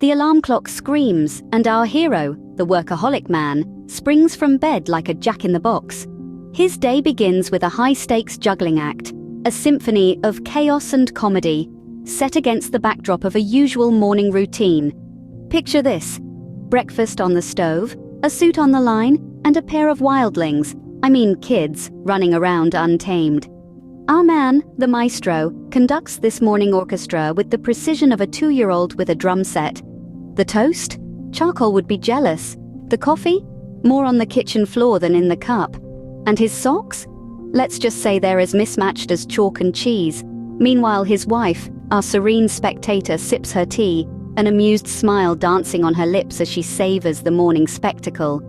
The alarm clock screams, and our hero, the workaholic man, springs from bed like a jack-in-the-box. His day begins with a high-stakes juggling act, a symphony of chaos and comedy, set against the backdrop of a usual morning routine. Picture this: breakfast on the stove, a suit on the line, and a pair of wildlings, kids, running around untamed. Our man, the maestro, conducts this morning orchestra with the precision of a 2-year-old with a drum set. The toast? Charcoal would be jealous. The coffee? More on the kitchen floor than in the cup. And his socks? Let's just say they're as mismatched as chalk and cheese. Meanwhile, his wife, our serene spectator, sips her tea, an amused smile dancing on her lips as she savors the morning spectacle.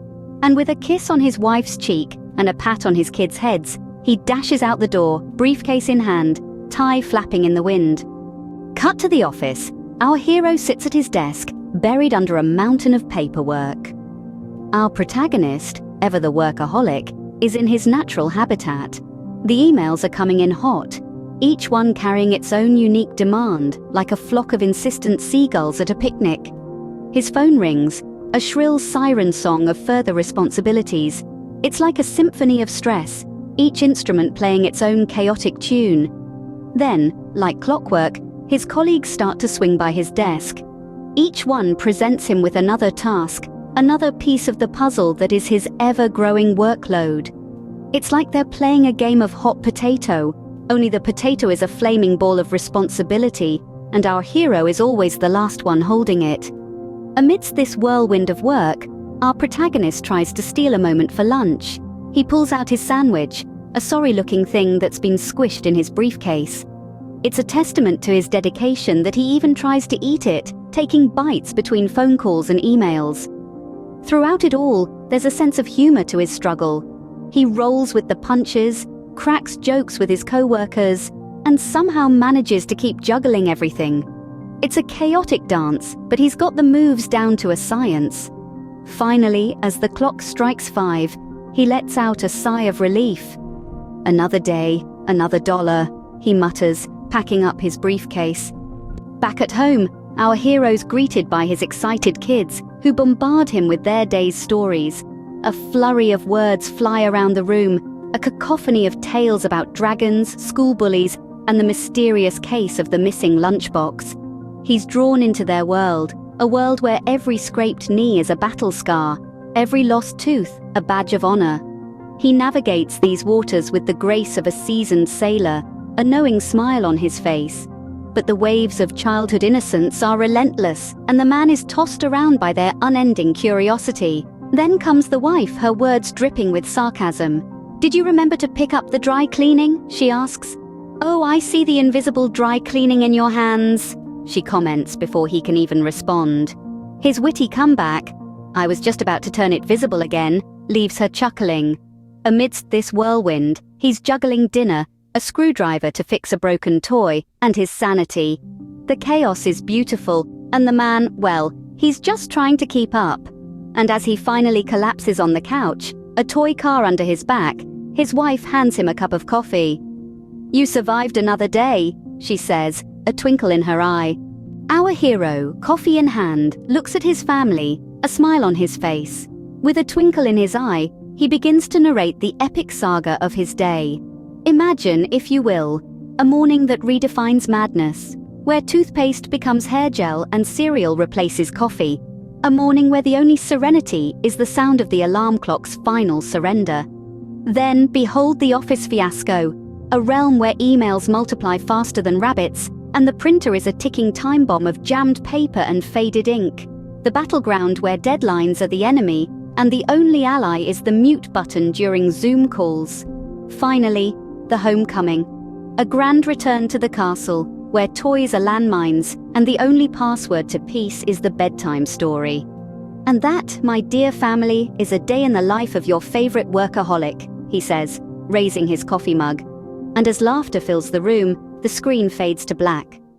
And with a kiss on his wife's cheek and a pat on his kids' heads, he dashes out the door, briefcase in hand, tie flapping in the wind. Cut to the office. Our hero sits at his desk, buried under a mountain of paperwork. Our protagonist, ever the workaholic, is in his natural habitat. The emails are coming in hot, each one carrying its own unique demand, like a flock of insistent seagulls at a picnic. His phone rings, a shrill siren song of further responsibilities. It's like a symphony of stress, each instrument playing its own chaotic tune. Then, like clockwork, his colleagues start to swing by his desk. Each one presents him with another task, another piece of the puzzle that is his ever-growing workload. It's like they're playing a game of hot potato, only the potato is a flaming ball of responsibility, and our hero is always the last one holding it. Amidst this whirlwind of work, our protagonist tries to steal a moment for lunch. He pulls out his sandwich, a sorry-looking thing that's been squished in his briefcase. It's a testament to his dedication that he even tries to eat it, taking bites between phone calls and emails. Throughout it all, there's a sense of humor to his struggle. He rolls with the punches, cracks jokes with his co-workers, and somehow manages to keep juggling everything. It's a chaotic dance, but he's got the moves down to a science. Finally, as the clock strikes 5, he lets out a sigh of relief. Another day, another dollar, he mutters, packing up his briefcase. Back at home, our hero's greeted by his excited kids, who bombard him with their day's stories. A flurry of words fly around the room, a cacophony of tales about dragons, school bullies, and the mysterious case of the missing lunchbox. He's drawn into their world, a world where every scraped knee is a battle scar, every lost tooth a badge of honor. He navigates these waters with the grace of a seasoned sailor, a knowing smile on his face. But the waves of childhood innocence are relentless, and the man is tossed around by their unending curiosity. Then comes the wife, her words dripping with sarcasm. "Did you remember to pick up the dry cleaning?" she asks. "Oh, I see the invisible dry cleaning in your hands," she comments before he can even respond. His witty comeback, "I was just about to turn it visible again," leaves her chuckling. Amidst this whirlwind, he's juggling dinner, a screwdriver to fix a broken toy, and his sanity. The chaos is beautiful, and the man, well, he's just trying to keep up. And as he finally collapses on the couch, a toy car under his back, his wife hands him a cup of coffee. "You survived another day," she says, a twinkle in her eye. Our hero, coffee in hand, looks at his family, a smile on his face. With a twinkle in his eye, he begins to narrate the epic saga of his day. Imagine, if you will, a morning that redefines madness, where toothpaste becomes hair gel and cereal replaces coffee. A morning where the only serenity is the sound of the alarm clock's final surrender. Then behold the office fiasco, a realm where emails multiply faster than rabbits, and the printer is a ticking time bomb of jammed paper and faded ink. The battleground where deadlines are the enemy, and the only ally is the mute button during Zoom calls. Finally, the homecoming. A grand return to the castle, where toys are landmines, and the only password to peace is the bedtime story. And that, my dear family, is a day in the life of your favorite workaholic, he says, raising his coffee mug. And as laughter fills the room, the screen fades to black.